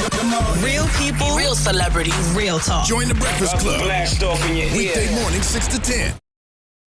Real people, real celebrities, real talk. Join the Breakfast Club. Blast off in your ear. Weekday morning, 6 to 10.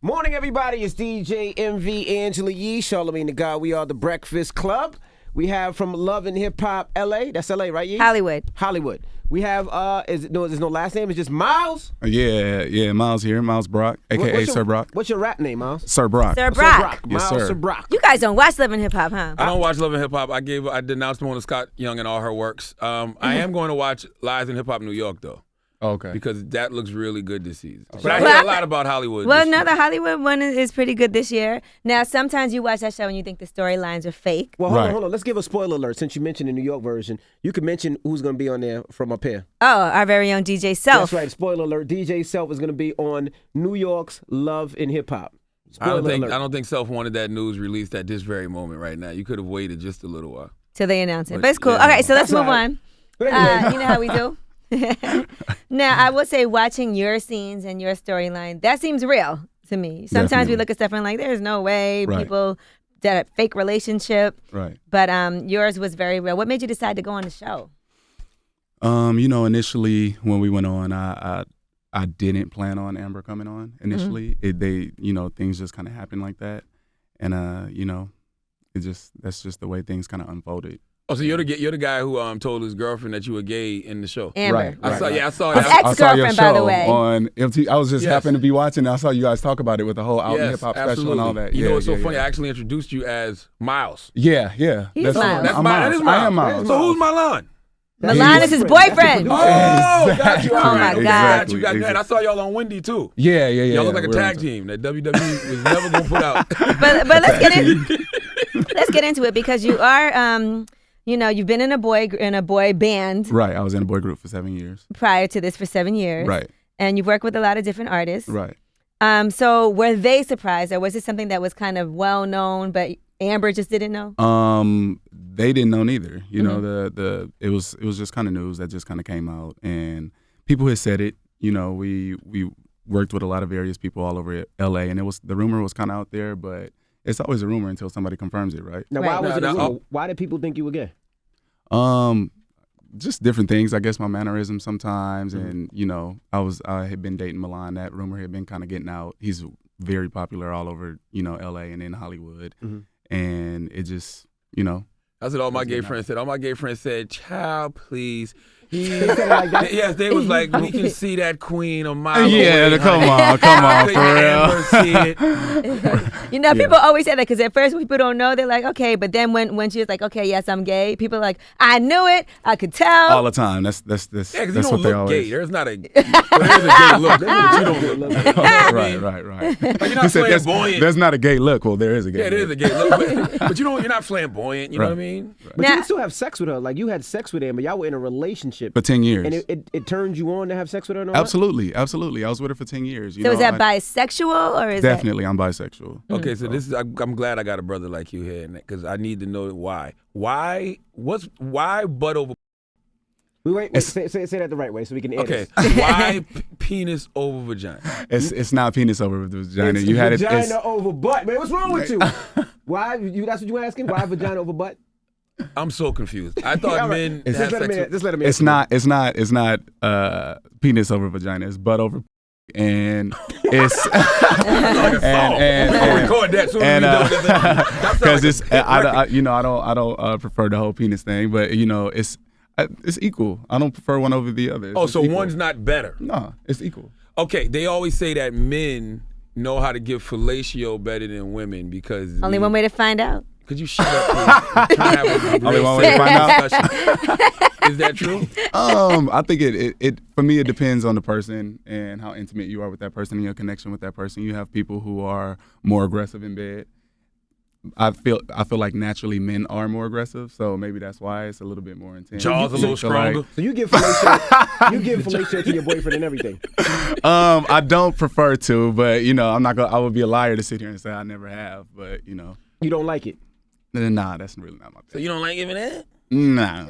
Morning, everybody. It's DJ MV Angela Yee, Charlamagne the God. We are the Breakfast Club. We have from Love and Hip Hop LA. That's LA, right, Yee? Hollywood. We have, there's no last name. It's just Miles. Yeah, Miles here. Miles Brock, a.k.a. Sir Brock. What's your rap name, Miles? Sir Brock. Sir Brock. Miles Yes, sir. Sir Brock. You guys don't watch Love and Hip Hop, huh? I don't watch Love and Hip Hop. I denounced Mona Scott Young and all her works. I am going to watch Lies in Hip Hop New York, though. Okay. Because that looks really good this season. But I hear a lot about Hollywood. Well, no, the Hollywood one is pretty good this year. Now, sometimes you watch that show and you think the storylines are fake. Well, hold on. Let's give a spoiler alert. Since you mentioned the New York version, you can mention who's going to be on there from up here. Oh, our very own DJ Self. That's right. Spoiler alert. DJ Self is going to be on New York's Love and Hip Hop. I don't think Self wanted that news released at this very moment right now. You could have waited just a little while. Till they announce it. But it's cool. Yeah. Okay, so let's That's move all right. on. But anyway. You know how we do? Now, I would say watching your scenes and your storyline, that seems real to me. Sometimes Definitely. we look at stuff and like, there's no way Right. people that a fake relationship. Right. But yours was very real. What made you decide to go on the show? Initially when we went on, I didn't plan on Amber coming on initially. Things just kind of happened like that, and that's just the way things kind of unfolded. Oh, so you're the guy who told his girlfriend that you were gay in the show. Amber. Right. I saw His that. I saw your ex-girlfriend, by the show way. on MTV. I was just Yes. happened to be watching. And I saw you guys talk about it with the whole Out in Hip Hop special and all that. You know what's so yeah, funny? yeah. I actually introduced you as Miles. Yeah. He's Miles. That's I'm Miles. That is I am Miles. Miles. So who's Milan? Milan is his boyfriend. Oh, got you. All Oh, my right. God. You got good. I saw y'all on Wendy too. Yeah. Y'all look like a We're tag on- team that WWE was never gonna put out. But let's get into it because you are you've been in a boy band Right. I was in a boy group for 7 years. prior to this for 7 years. Right. And you've worked with a lot of different artists. Right. So were they surprised, or was it something that was kind of well known, but Amber just didn't know? They didn't know neither. You know, Mm-hmm. it was just kind of news that just kind of came out, and people had said it. You know, we worked with a lot of various people all over LA, and the rumor was kind of out there, but it's always a rumor until somebody confirms it, right? Now, Right. why was it a No, rumor? Why did people think you were gay? Just different things. I guess my mannerisms sometimes, and I had been dating Milan. That rumor had been kind of getting out. He's very popular all over LA and in Hollywood, and it just That's what all my gay friends said. All my gay friends said, "Child, please." Yes, they was like, "We can see that queen a mile away." Yeah, come on, Couldn't for Amber real. see it. People always say that because at first people don't know. They're like, okay, but then when she was like, okay, yes, I'm gay, people are like, I knew it, I could tell. All the time. That's Yeah, because you that's don't what they look always. gay. There's a gay look, but you don't look gay. Right. Like you're He not said flamboyant. there's not a gay look. Well, there is a gay. Yeah, there is look. a gay look, but you're not flamboyant. You know Right. what I mean? But Now- you can still have sex with her. Like, you had sex with Amber. Y'all were in a relationship. For 10 years. And it turned you on to have sex with her and all that? Absolutely. I was with her for 10 years. So is that bisexual or is Definitely, I'm bisexual. Okay, so this is. I'm glad I got a brother like you here, because I need to know why. Why butt over? Wait, say that the right way so we can edit. Okay, why penis over vagina? It's not penis over the vagina. It's You had it. vagina It's, over butt. Man, what's wrong with you? Why? That's what you were asking? Why vagina over butt? I'm so confused. I thought All right. men Just had let him sex. in. Just let him it's not penis over vagina. It's butt over. And it's Like a song. and We're gonna record that soon as we done with this. because it's I don't prefer the whole penis thing, but it's equal. I don't prefer one over the other. Oh, It's so equal. one's not better. No, it's equal. Okay, they always say that men know how to give fellatio better than women because only one way to find out? Could you shut up, please? I'm trying to have a Only real one way to find out? discussion. Is that true? I think it for me it depends on the person and how intimate you are with that person and your connection with that person. You have people who are more aggressive in bed. I feel like naturally men are more aggressive, so maybe that's why it's a little bit more intense. Jaws a little So, like, stronger. So you give fellatio to your boyfriend and everything. I don't prefer to, but I'm not gonna. I would be a liar to sit here and say I never have, but You don't like it. nah, that's really not my So thing. you don't like giving it? Nah,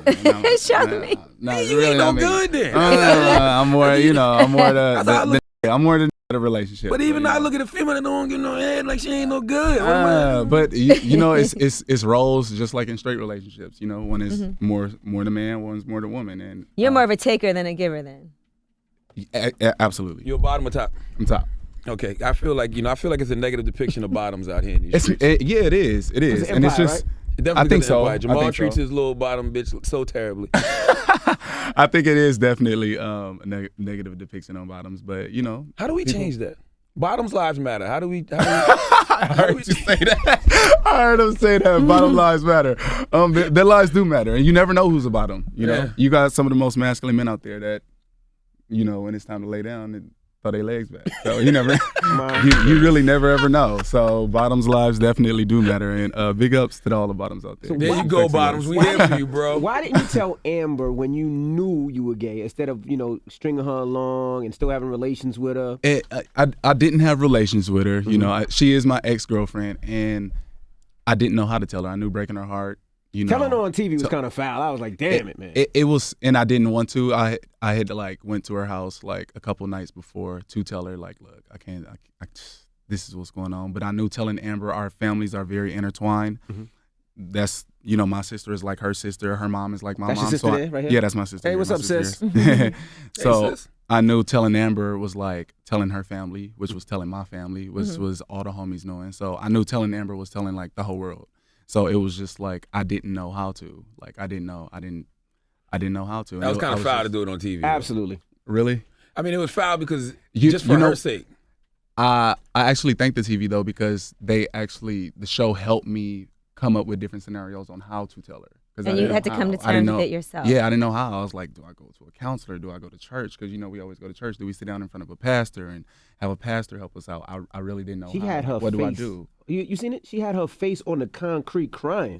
Show me. Nah, Hey, it's you really ain't no not me. good then. I'm more, I'm more the I'm more the a relationship. But even I look at a female that don't get no head like she ain't no good. But you know, it's roles just like in straight relationships. You know, one is more the man, one's more the woman, and you're more of a taker than a giver, then. Absolutely. You're bottom or top? I'm top. Okay, I feel like it's a negative depiction of bottoms out here in these streets. Yeah, it is. It is, Empire, and it's just. Right? I think so. Jamal treats so. his little bottom bitch so terribly. I think it is definitely a negative depiction on bottoms, but you know. How do we change that? Bottoms lives matter. How do we? I heard you say that. I heard him say that. Bottom lives matter. Their lives do matter, and you never know who's a bottom. You know, you got some of the most masculine men out there that, you know, when it's time to lay down, they throw their legs back. So you never, you really never ever know. So bottoms lives definitely do matter, and big ups to all the bottoms out there. So there you go, bottoms. We here for you, bro. Why didn't you tell Amber when you knew you were gay instead of, you know, stringing her along and still having relations with her? I didn't have relations with her. You know, she is my ex-girlfriend, and I didn't know how to tell her. I knew breaking her heart. You know, telling her on TV was kind of foul. I was like, damn it, man. It was, and I didn't want to. I had to went to her house like a couple nights before to tell her like, look, I can't. This is what's going on. But I knew telling Amber, our families are very intertwined. That's, you know, my sister is like her sister. Her mom is like my mom. That's your sister there, right here? Yeah, that's my sister. Hey, what's up, sis? So Hey, sis. I knew telling Amber was like telling her family, which was telling my family, which was all the homies knowing. So I knew telling Amber was telling like the whole world. So it was just like I didn't know how to. Like I didn't know how to. That was kind of foul to do it on TV. Absolutely. Really? I mean, it was foul because just for her sake. I actually thank the TV though, because the show helped me come up with different scenarios on how to tell her. And you had to come to terms with it yourself. Yeah, I didn't know how. I was like, do I go to a counselor? Do I go to church? Because, you know, we always go to church. Do we sit down in front of a pastor and have a pastor help us out? I really didn't know. She had her what face. Do I do? You seen it? She had her face on the concrete crying.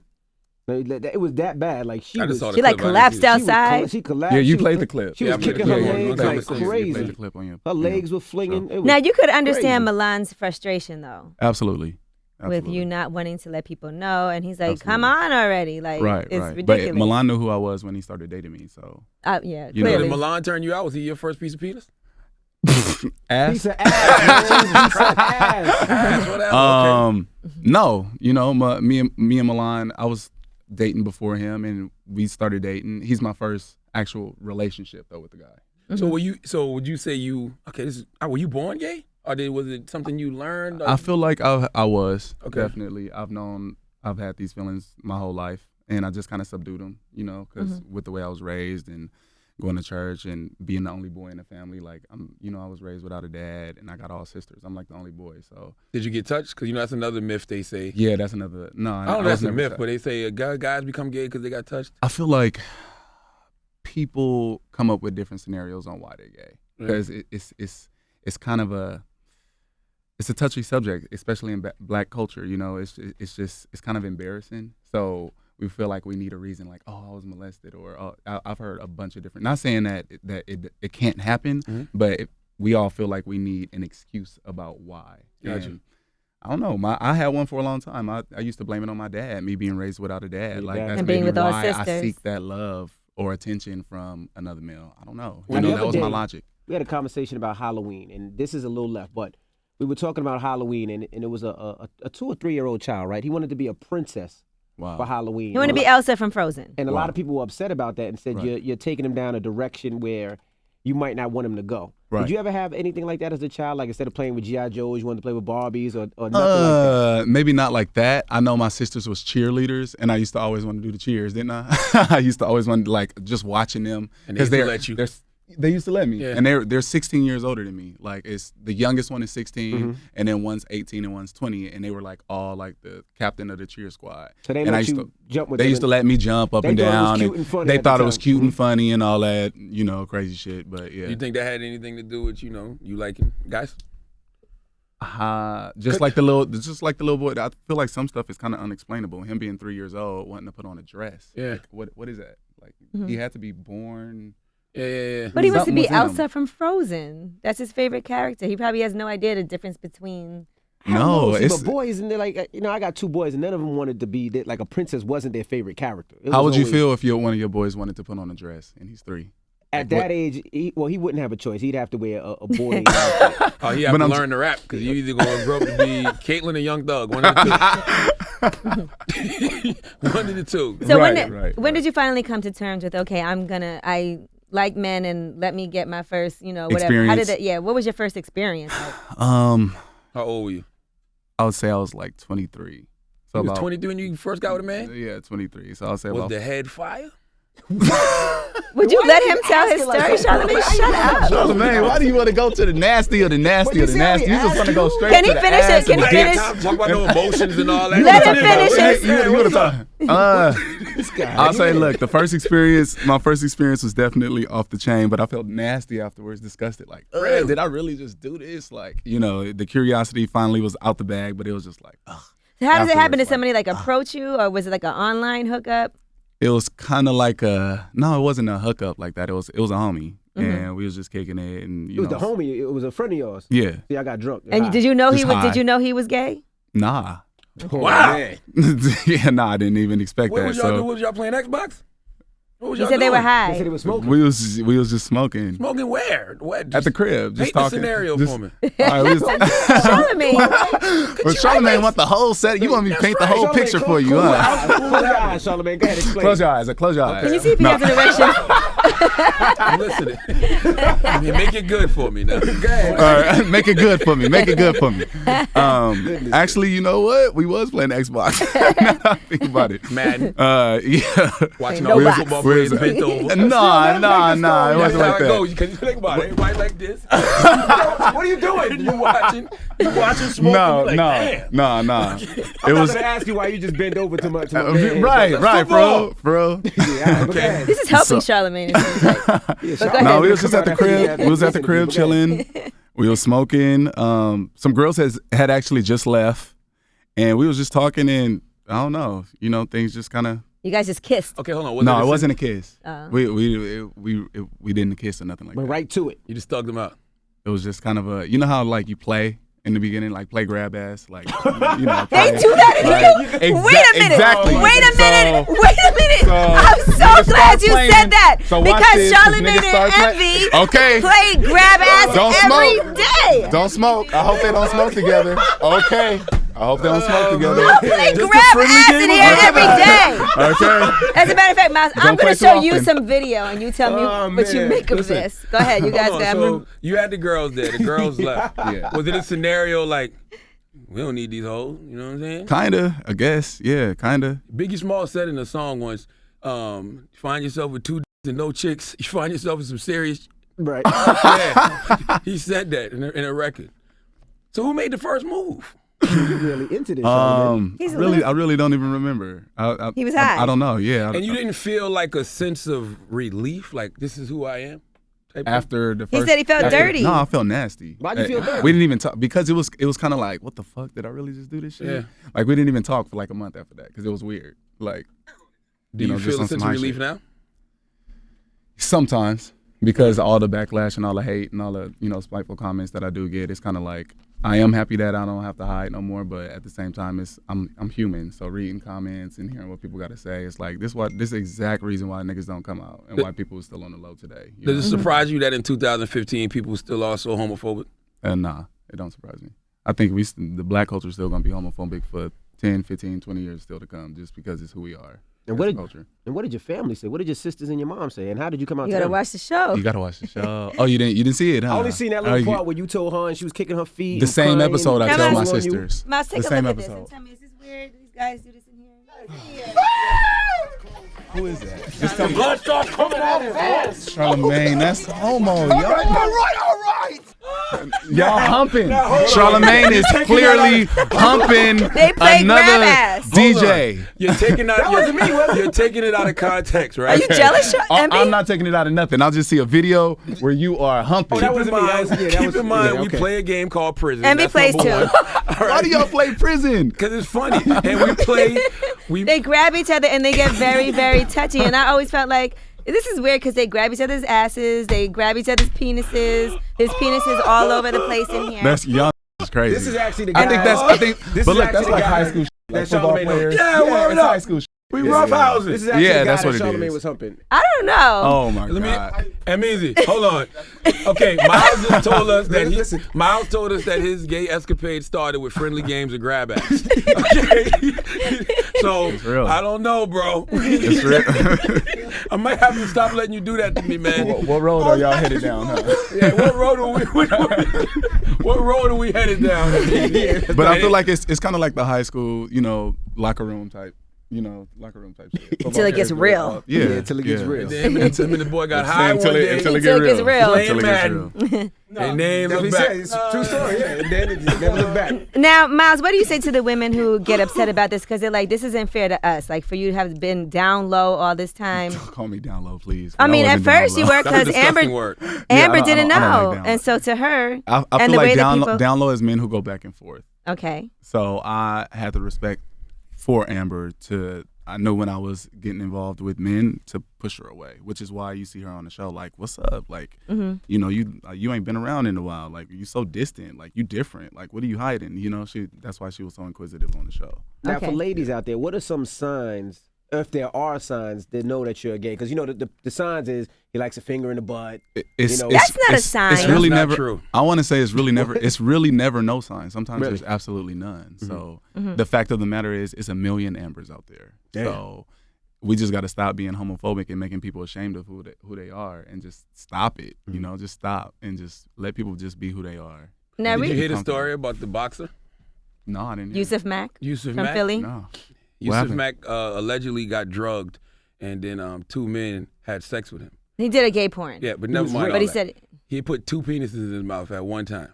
It was that bad. Like she like collapsed outside. She collapsed. Yeah, you played the clip. She was kicking her legs like crazy. You played the clip on you. Her legs were flinging. It was now you could understand Milan's frustration though. Absolutely. With you not wanting to let people know, and he's like, "Come on already!" Like, it's ridiculous. But Milan knew who I was when he started dating me, so yeah, you know, did Milan turn you out? Was he your first piece of penis? Ass. Piece of ass. No, you know, me and Milan, I was dating before him, and we started dating. He's my first actual relationship though with the guy. So would you say were you born gay? Or was it something you learned? I feel like I was, definitely. I've had these feelings my whole life, and I just kind of subdued them, you know, because with the way I was raised and going to church and being the only boy in the family, like, I was raised without a dad, and I got all sisters. I'm like the only boy, so. Did you get touched? Because, you know, that's another myth they say. Yeah, that's another, no. I don't know if that's a myth, but they say guys become gay because they got touched. I feel like people come up with different scenarios on why they're gay, because it's kind of it's a touchy subject, especially in black culture. You know, it's kind of embarrassing. So we feel like we need a reason, like, oh, I was molested, or I've heard a bunch of different. Not saying that it can't happen, but we all feel like we need an excuse about why. Gotcha. I don't know. I had one for a long time. I used to blame it on my dad, me being raised without a dad. Like that's and being with all why sisters. I seek that love or attention from another male. I don't know. You know, that was my logic. We had a conversation about Halloween, and this is a little left, but we were talking about Halloween, and it was a 2 or 3 year old child, right? He wanted to be a princess for Halloween. He wanted to be Elsa from Frozen. And a lot of people were upset about that and said you're taking him down a direction where you might not want him to go. Right. Did you ever have anything like that as a child? Like instead of playing with G.I. Joes, you wanted to play with Barbies or nothing like that? Maybe not like that. I know my sisters was cheerleaders, and I used to always want to do the cheers, didn't I? I used to always want to, like, just watching them. And they used to let you. They used to let me, and they're 16 years older than me. Like it's the youngest one is 16, and then one's 18 and one's 20, and they were like all like the captain of the cheer squad. So they let you jump with them. They used to let me jump up and down, and they thought it was cute and funny and all that, you know, crazy shit. But yeah, you think that had anything to do with you liking guys? Just like the little boy. I feel like some stuff is kind of unexplainable. Him being 3 years old, wanting to put on a dress. Yeah, like, what is that? Like he had to be born. Yeah. But he wants to be Elsa from Frozen. That's his favorite character. He probably has no idea the difference between. But boys, and they're like, I got 2 boys, and none of them wanted to be like a princess. Wasn't their favorite character. How would you feel if one of your boys wanted to put on a dress and he's 3? At that age, he wouldn't have a choice. He'd have to wear a boy outfit. Oh, he have to learn to rap because you either going to grow up to be Caitlyn or Young Thug. One of the two. One of the two. So when did you finally come to terms with, okay, I like men and let me get my first, whatever. Experience. How did that, what was your first experience like? How old were you? I would say I was like 23. So you was 23 when you first got with a man? Yeah, 23. So I'll say was the head fire? Would you let him tell his story, Charlamagne? Shut up. Charlamagne, why do you want to go to the nasty or the nasty or the nasty? You just want to go straight Can to he the finish ass it? Can he finish? Talk about no emotions and all that. Let him finish it. You would have I'll say, look, my first experience was definitely off the chain, but I felt nasty afterwards, disgusted. Like, did I really just do this? Like, the curiosity finally was out the bag, but it was just like, ugh. So how does it happen? Did somebody approach you, or was it like an online hookup? It was kind of like it wasn't a hookup like that. It was a homie, and we was just kicking it. And it was the homie. It was a friend of yours. Yeah. See, I got drunk. And did you know Did you know he was gay? Nah. Wow. Yeah, nah. I didn't even expect What that. was y'all doing? Was y'all playing Xbox? What was You y'all said they were doing? high. They said he was smoking. We was just smoking. Smoking where? What? At the crib, just paint the talking. scenario Just- for me. All right, we was, Charlamagne. but Charlamagne want the whole set. You want me to paint the whole picture for you, huh? Close your eyes, Charlamagne. Go ahead, explain. Close your eyes. Close your eyes. Can you see if he has an erection? I'm listening. Make it good for me now. All right, make it good for me. Make it good for me. Actually, you know what? We was playing Xbox. Now I think about it. Madden. Yeah. Watching all the football players bent over. Nah. It wasn't That's like how it that. goes. Because you think about it, everybody like this. What are you doing? You watching smoking? No. Damn. Nah. I'm It not was gonna ask you why you just bend over to my man. right, bro. Yeah, okay. This is helping Charlamagne. It seems like. But go ahead. No, we was just at the crib. We was at the crib chilling. We was smoking. Some girls had actually just left, and we was just talking, and I don't know, things just kind of. You guys just kissed. Okay, hold on. No, it wasn't a kiss. Oh. We didn't kiss or nothing like Went that. right to it. You just thugged them out. It was just kind of a, how like you play in the beginning, like play grab ass, like They play. do that in here. Wait a minute. Exactly. Wait a minute. So, I'm so niggas glad start you playing. said that. So watch Because this. Charlamagne Niggas start and Envy Okay. play grab ass Don't every smoke. day. Don't smoke. I hope they don't smoke together. Okay. I hope they don't smoke together. Play Just a grab friendly ass game in of here grab every day. Okay. As a matter of fact, Miles, I'm Don't going play to show too you often. some video and you tell me what you man. make of Listen. this. Go ahead. You guys Hold on, got so you had the girls there. The girls left. Yeah. Was it a scenario like, we don't need these hoes? You know what I'm saying? Kinda, I guess. Yeah, kinda. Biggie Small said in a song once, you find yourself with two and no chicks. You find yourself with some serious. Right. Yeah. He said that in a record. So who made the first move? You're really into this. Charlamagne. I really don't even remember. He was high. I don't know. Yeah. And you didn't feel like a sense of relief, like this is who I am? After the He first, said he felt dirty. No, I felt nasty. Why'd you feel dirty? We didn't even talk because it was kind of like, what the fuck? Did I really just do this shit? Yeah. Like we didn't even talk for like a month after that because it was weird. Like, Do you just feel a on sense some of high relief shit. now? Sometimes because all the backlash and all the hate and all the spiteful comments that I do get, it's kind of like I am happy that I don't have to hide no more. But at the same time, I'm human. So reading comments and hearing what people got to say, it's like this exact reason why niggas don't come out and why people are still on the low today. Does it surprise you that in 2015 people still are so homophobic? Nah, it don't surprise me. I think the black culture is still gonna be homophobic for 10, 15, 20 years still to come, just because it's who we are. And what did your family say? What did your sisters and your mom say? And how did you come out? You to got to them? watch the show. You gotta watch the show. Oh, you didn't see it, huh? I only seen that little part where you told her and she was kicking her feet. The and same crying episode I Come tell on. my on you. sisters. Miles, take The a same look at this episode. and tell me, is this weird? These guys do this in here? Who is that? Just tell me. Blood starts coming out his ass. Charlamagne, that's homo, y'all. All right. Y'all humping. Charlamagne is clearly humping They play grab another ass. DJ. You're taking you're taking it out of context, right? Are you jealous, Envy? I'm not taking it out of nothing. I'll just see a video where you are humping. that wasn't me. Keep in mind, we okay. play a game called Prison. Envy That's plays number too. one. Why do y'all play prison? Because it's funny. And we play. They grab each other and they get very, very touchy. And I always felt like this is weird because they grab each other's asses, they grab each other's penises. There's penises all over the place in here. That's young. It's crazy. This is actually the guy. I think, This but is look, that's actually like the guy high school shit. Like that football Charlamagne players. Yeah, word it's up. high school shit. We roughhousing. This is actually Yeah, the guy that's that what it Charlamagne is. was humping. I don't know. Oh my God. Easy. Hold on. Okay, Miles just told us that Miles told us that his gay escapade started with friendly games of grab ass. Okay, so real. I don't know, bro. It's real. I might have to stop letting you do that to me, man. What road are y'all headed down? Huh? Yeah, what road are we headed down? But I feel like it's kind of like the high school, locker room type. Shit. Until it gets real. Yeah, until it gets real. Him and the boy got high one day. Until it Until gets it real. gets real. Playing Madden. And they That's what look he back. said. It's a true story, yeah. And then it just never looked back. Now, Miles, what do you say to the women who get upset about this? Because they're like, this isn't fair to us. Like, for you to have been down low all this time. Call me down low, please. I mean, at wasn't down first you low. were That's a because disgusting word. Amber I didn't don't know. like down And low. so to her, I and feel the way like that people... down low is men who go back and forth. Okay. So I had the respect for Amber I know when I was getting involved with men to push her away, which is why you see her on the show like, what's up? Like, you ain't been around in a while. Like, you so distant. Like, you different. Like, what are you hiding? That's why she was so inquisitive on the show. Now, Okay. for ladies out there, what are some signs, if there are signs, that know that you're gay? Because, the signs is he likes a finger in the butt. That's not a sign. It's really That's not never true. I want to say it's really never no sign. Sometimes Really? there's absolutely none. So Mm-hmm. the fact of the matter is, it's a million Ambers out there. Damn. So we just got to stop being homophobic and making people ashamed of who they are, and just stop it. Just stop and just let people just be who they are. Now, Did you hear the Comfortable. story about the boxer? No, I didn't. Hear Yusuf Mack Yusuf from Mack? Philly. No. What Yusuf happened? Mack allegedly got drugged, and then 2 men had sex with him. He did a gay porn. Yeah, but never mind. But all he that. said... He put 2 penises in his mouth at one time.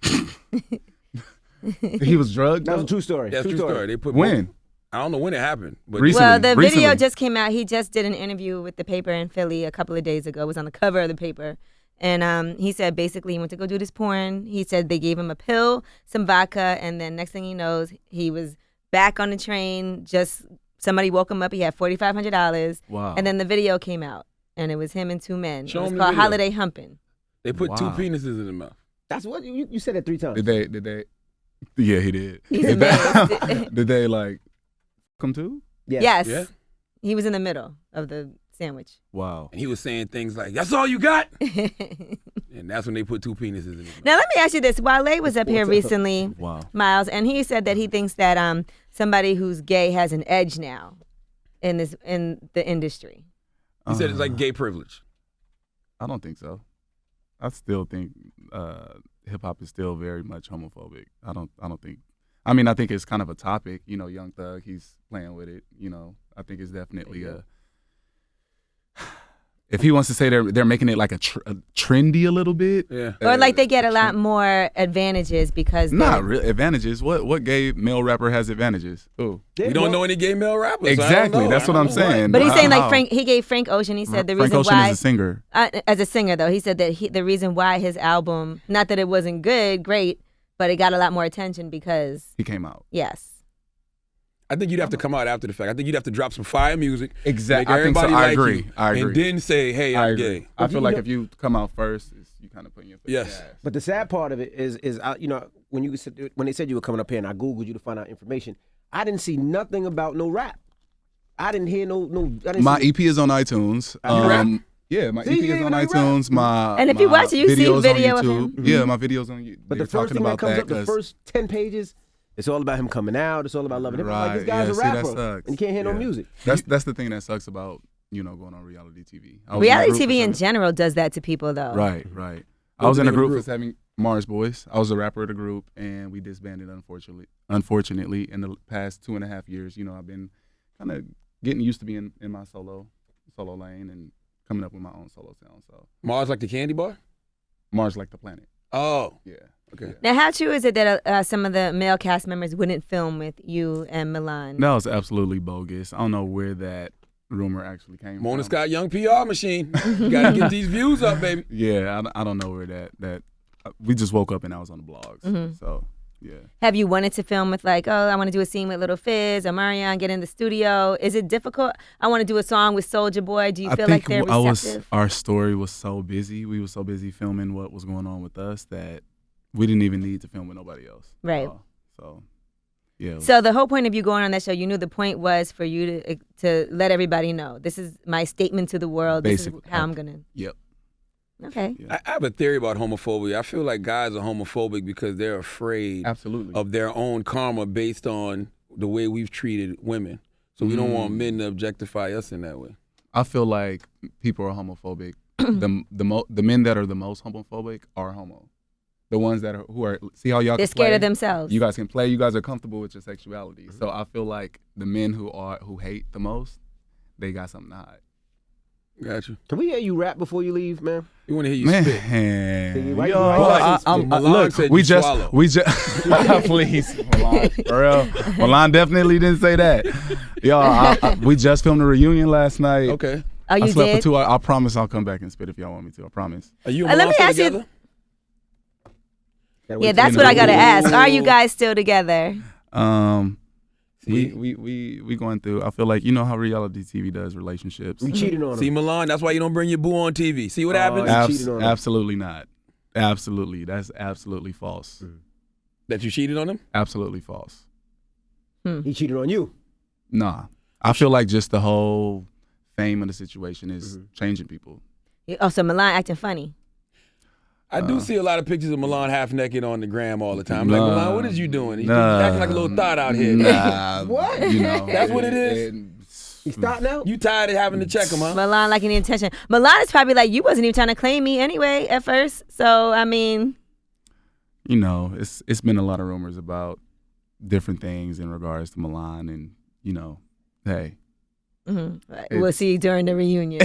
He was drugged. That was a true story. That's true story. They put When? I don't know when it happened, but Recently. Well, the video Recently. just came out. He just did an interview with the paper in Philly a couple of days ago. It was on the cover of the paper. And he said basically he went to go do this porn. He said they gave him a pill, some vodka, and then next thing he knows, he was back on the train. Just somebody woke him up. He had $4,500. Wow. And then the video came out, and it was him and 2 men. Show it was him the called video. Holiday Humping. they put 2 Wow. penises in his mouth. That's what you said it 3 times. Did they? Yeah, he did. He's Did they, amazed. did they like come to? Yes. Yeah. He was in the middle of the sandwich. Wow. And he was saying things like, "That's all you got," and that's when they put 2 penises in his mouth. Now let me ask you this: Wale was up here recently, Wow. Miles, and he said that he thinks that somebody who's gay has an edge now in the industry. He said it's like gay privilege. I don't think so. I still think hip hop is still very much homophobic. I don't think. I mean, I think it's kind of a topic. Young Thug, he's playing with it. I think it's definitely a. If he wants to say they're making it like a trendy a little bit, Yeah. Or like they get a lot more advantages because not real advantages. What gay male rapper has advantages? Ooh. We don't know any gay male rappers. so I don't Exactly. know. That's what I'm saying. But he's saying like How? Frank. He gave Frank Ocean. He said the Frank reason Ocean why is a singer. as a singer though, he said that the reason why his album, not that it wasn't great, but it got a lot more attention because He came out. yes. I think you'd have to come out after the fact. I think you'd have to drop some fire music. Exactly. Make I think so. everybody I like agree. you, I agree. And then say, "Hey, I I'm agree. gay." I feel like if you come out first, you kind of putting your foot in the Yes. gas. But the sad part of it is when they said you were coming up here and I Googled you to find out information, I didn't see nothing about no rap. I didn't hear no. I didn't My see EP is on iTunes. rap? Yeah, my See, EP you is ain't on really iTunes. My And if you my watch it, you see videos on video of YouTube. him. Yeah, my videos on YouTube. But They're the first talking thing that about comes that up, the 'cause- first 10 pages, it's all about him coming out. It's all about loving him. I'm like, this Right, guy's yeah, a see, that rapper, sucks. and you can't hear no Yeah. music. That's the thing that sucks about going on reality TV. I was in a Reality group TV for in 7 general does that to people though. Right. I What was was in the a name of the group group? for having Mars Boys. I was a rapper of the group, and we disbanded. Unfortunately, in the past 2.5 years, I've been kind of getting used to being in my solo lane and coming up with my own solo sound. So Mars like the candy bar. Mars like the planet. Oh, Yeah. okay. Now, how true is it that some of the male cast members wouldn't film with you and Milan? That was absolutely bogus. I don't know where that rumor actually came Mona from. Scott Young PR machine. You gotta get these views up, baby. Yeah, I don't know where that we just woke up and I was on the blogs. Mm-hmm. So, yeah. Have you wanted to film with like, oh, I want to do a scene with Little Fizz or Marion, get in the studio? Is it difficult? I want to do a song with Soulja Boy. Do you feel like they're receptive? Our story was so busy. We were so busy filming what was going on with us that we didn't even need to film with nobody else. Right. So, Yeah. So the whole point of you going on that show, you knew the point was for you to let everybody know, this is my statement to the world. Basic, this is how I'm gonna. Yep. Okay. Yeah. I have a theory about homophobia. I feel like guys are homophobic because they're afraid Absolutely. of their own karma based on the way we've treated women. So we don't want men to objectify us in that way. I feel like people are homophobic. the men that are the most homophobic are homo. The ones that are see how y'all They're can play? scared of themselves. You guys can play. You guys are comfortable with your sexuality. So I feel like the men who hate the most, they got something to hide. Gotcha. Can we hear you rap before you leave, man? You want to hear you spit? Man, Why- yo, why- Milan look, said we you just, swallow. please, Milan, for real. Milan definitely didn't say that. Yo, we just filmed a reunion last night. Okay. Oh, you I slept did? for 2 hours. I promise I'll come back and spit if y'all want me to. I promise. Are you and Let Milan me still ask you- together? Yeah, that's what I gotta ask. Are you guys still together? We going through. I feel like you know how reality TV does relationships. We cheated on him. See, Milan, that's why you don't bring your boo on TV. See what happens? you cheated on him. Absolutely not. Absolutely, that's absolutely false. That you cheated on him? Absolutely false. He cheated on you. Nah, I feel like just the whole fame of the situation is changing people. Oh, so Milan acting funny. I do see a lot of pictures of Milan half naked on the gram all the time. I'm like, Nah. Milan, what is you doing? You Nah. acting like a little thought out here. Nah, What? You know, That's what it is? He stopped now? You tired of having to check him, huh? Milan liking the attention. Milan is probably like, you wasn't even trying to claim me anyway at first. So I mean, you know, it's been a lot of rumors about different things in regards to Milan, and you know, hey, we'll see during the reunion.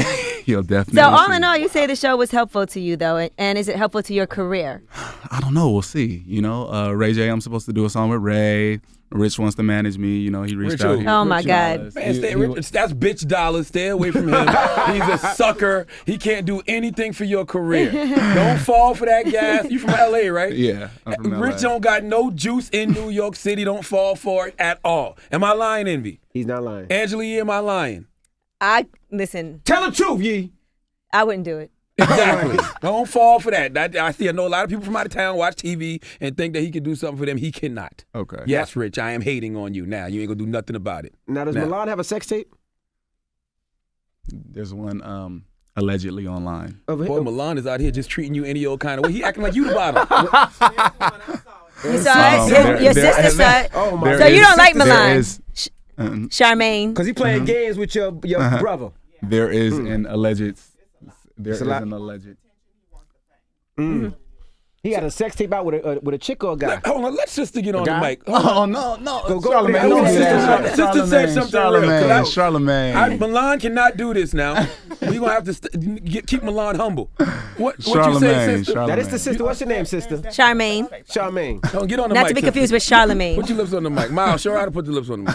you'll definitely. So all see. in all, you say the show was helpful to you though, and is it helpful to your career? I don't know. We'll see. You know, Ray J. I'm supposed to do a song with Ray. Rich wants to manage me. You know, he reached Rich out. who? He- Oh, my Rich God. Dollars. Man, He- that's bitch dollars. Stay away from him. He's a sucker. He can't do anything for your career. Don't fall for that gas. You from LA, right? Yeah, I'm from LA. Rich don't got no juice in New York City. Don't fall for it at all. Am I lying, Envy? He's not lying. Angela Yee, am I lying? Listen, Tell the truth, Yee. I wouldn't do it. Exactly. Don't fall for that. I know a lot of people from out of town watch TV and think that he can do something for them. He cannot. Okay. Yes, Rich, I am hating on you now. You ain't gonna do nothing about it. Now, does Milan have a sex tape? There's one allegedly online. Boy, Milan is out here just treating you any old kind of way. He acting like you the bottom. You saw it? Your sister saw it. Oh, my There So you is- don't like there Milan? is- Charmaine. Because he playing games with your brother. There is an alleged. There It's is a lot- an alleged. He had a sex tape out with a chick or a guy. Hold on, let's just get on the guy? mic. Oh no, Go Charlamagne, over don't there. do that. Sister said something real, 'cause Charlamagne. Milan cannot do this now. We're gonna have to keep Milan humble. What you say, Charlamagne, sister? Charlamagne. That is the sister. What's your name, sister? Charmaine. Charmaine. Don't get on the Not mic. to be sister. confused with Charlemagne. Put your lips on the mic. Miles, show her how to put the lips on the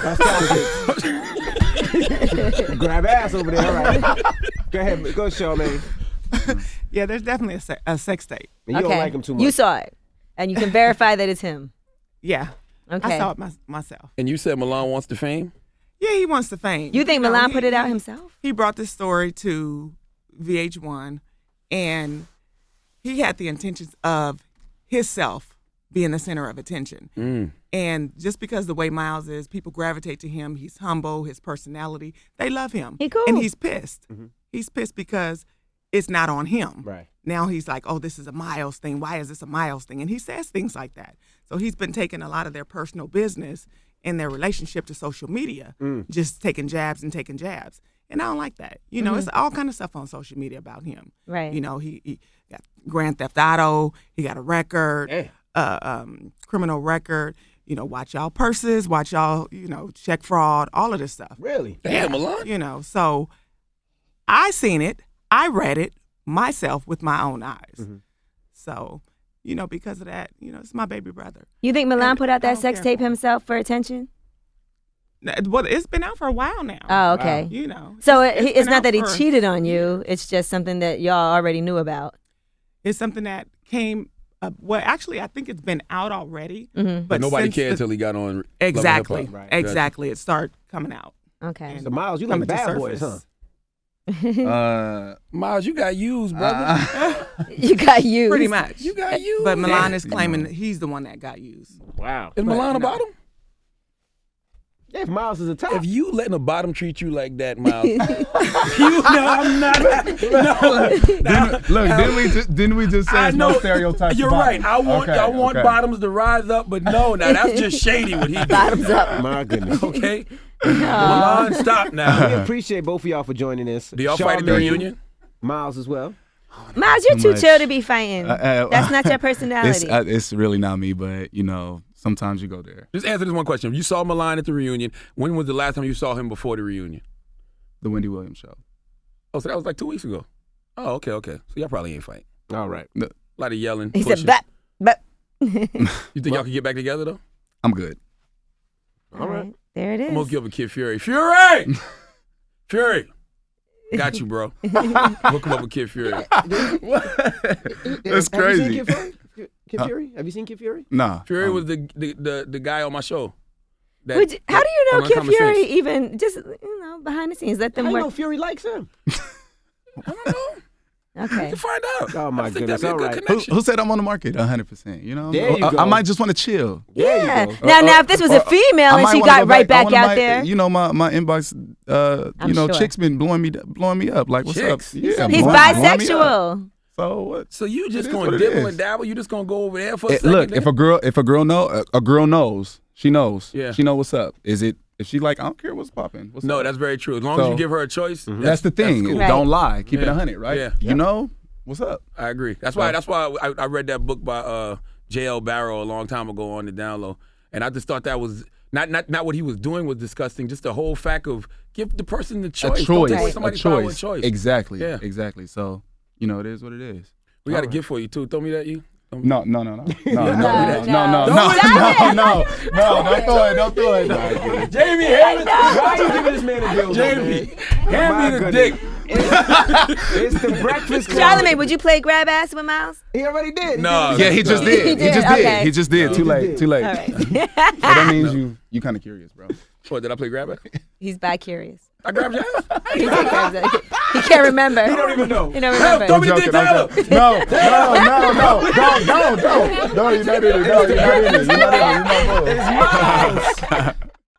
mic. Grab ass over there. All right. Go ahead. Go, Charmaine. Yeah, there's definitely a sex tape. And you don't like him too much. You saw it, and you can verify that it's him. Yeah. Okay. I saw it myself. And you said Milan wants the fame? Yeah, he wants the fame. You think know, Milan he- put it out himself? He brought this story to VH1, and he had the intentions of himself being the center of attention. And just because the way Miles is, people gravitate to him. He's humble, his personality. They love him. He cool. And he's pissed. He's pissed because it's not on him. Right. Now he's like, oh, this is a Miles thing. Why is this a Miles thing? And he says things like that. So he's been taking a lot of their personal business and their relationship to social media, just taking jabs and taking jabs. And I don't like that. You know, it's all kind of stuff on social media about him. Right. You know, he got Grand Theft Auto. He got a record, criminal record. You know, watch y'all purses, watch y'all, you know, check fraud, all of this stuff. Really? Damn, Milan. You know, so I seen it. I read it myself with my own eyes. So, you know, because of that, you know, it's my baby brother. You think Milan And put out I that don't sex care tape for him. himself for attention? Well, it's been out for a while now. Oh, okay. You know. So it's it's been not out that he for- cheated on you. It's just something that y'all already knew about. It's something that came up. Well, actually, I think it's been out already. But nobody since cared the- until he got on. Exactly. Love and Hip Hop. Exactly. It started coming out. Okay. And So, Miles, you like coming to bad boys, huh? surface. Miles, you got used, brother. You got used. Pretty much. You got used. But Milan is claiming that he's the one that got used. Wow. Is Milan about him? Yeah, if Miles is a top. If you letting a bottom treat you like that, Miles, you know I'm not. No. Didn't we just say it's no stereotypes? You're right. I want bottoms to rise up, but no, now that's just shady what he did. Bottoms up. My goodness. Okay. Milan, stop now. We appreciate both of y'all for joining us. Do y'all fight at the reunion? Miles as well. Miles, you're too chill to be fighting. That's not your personality. It's really not me, but sometimes you go there. Just answer this one question. You saw Milan at the reunion. When was the last time you saw him before the reunion? The Wendy Williams show. Oh, so that was like 2 weeks ago. Oh, okay. So y'all probably ain't fight. All right. A lot of yelling. He pushing. said, but. You think y'all can get back together though? I'm good. All right. There it is. I'm gonna give a kid Fury. Fury! Got you, bro. We'll come up with Kid Fury. That's crazy. Have you seen Kid Fury? Have you seen Kid Fury? Nah. Fury was the guy on my show. How do you know Kid Fury even just behind the scenes? Let them I work. know Fury likes him. I don't know. Okay. You can find out. Oh my goodness! All right. Who said I'm on the market? 100%. There you go. I might just want to chill. Yeah. There you go. Now, if this was a female and she got right back out there, my inbox. sure. Chicks been blowing me up. Like, what's Chicks? up? Yeah, he's blowing me up. bisexual. So what? So you just It is gonna what it dibble is. and dabble? You just gonna go over there for a second? Look, if a girl knows, she knows. Yeah. She know what's up. If she like, I don't care what's popping. No, that's very true. As long as you give her a choice, that's the thing. cool. Right. Don't lie. Keep it 100, right? Yeah. You know what's up. I agree. That's why I read that book by J.L. Barrow a long time ago on the down low, and I just thought that was not what he was doing was disgusting. Just the whole fact of give the person the choice. Don't take away somebody's power and choice. Exactly. Yeah. Exactly. So it is what it is. We got a gift for you too. Throw me that you. No. Don't throw it. Jamie, why are you giving this man a deal? Jamie, hand me the dick. It's the Breakfast Club. Charlamagne, would you play grab ass with Miles? He already did. No. Yeah, he just did. Okay. He just did. Too late. All right. So that means you kind of curious, bro. What, did I play grab it? He's bi-curious. I grabbed your ass? He can't remember. He don't even know. He don't remember. Throw me the dick, Tyler. No, you're not in it. You're not in it. It's Miles.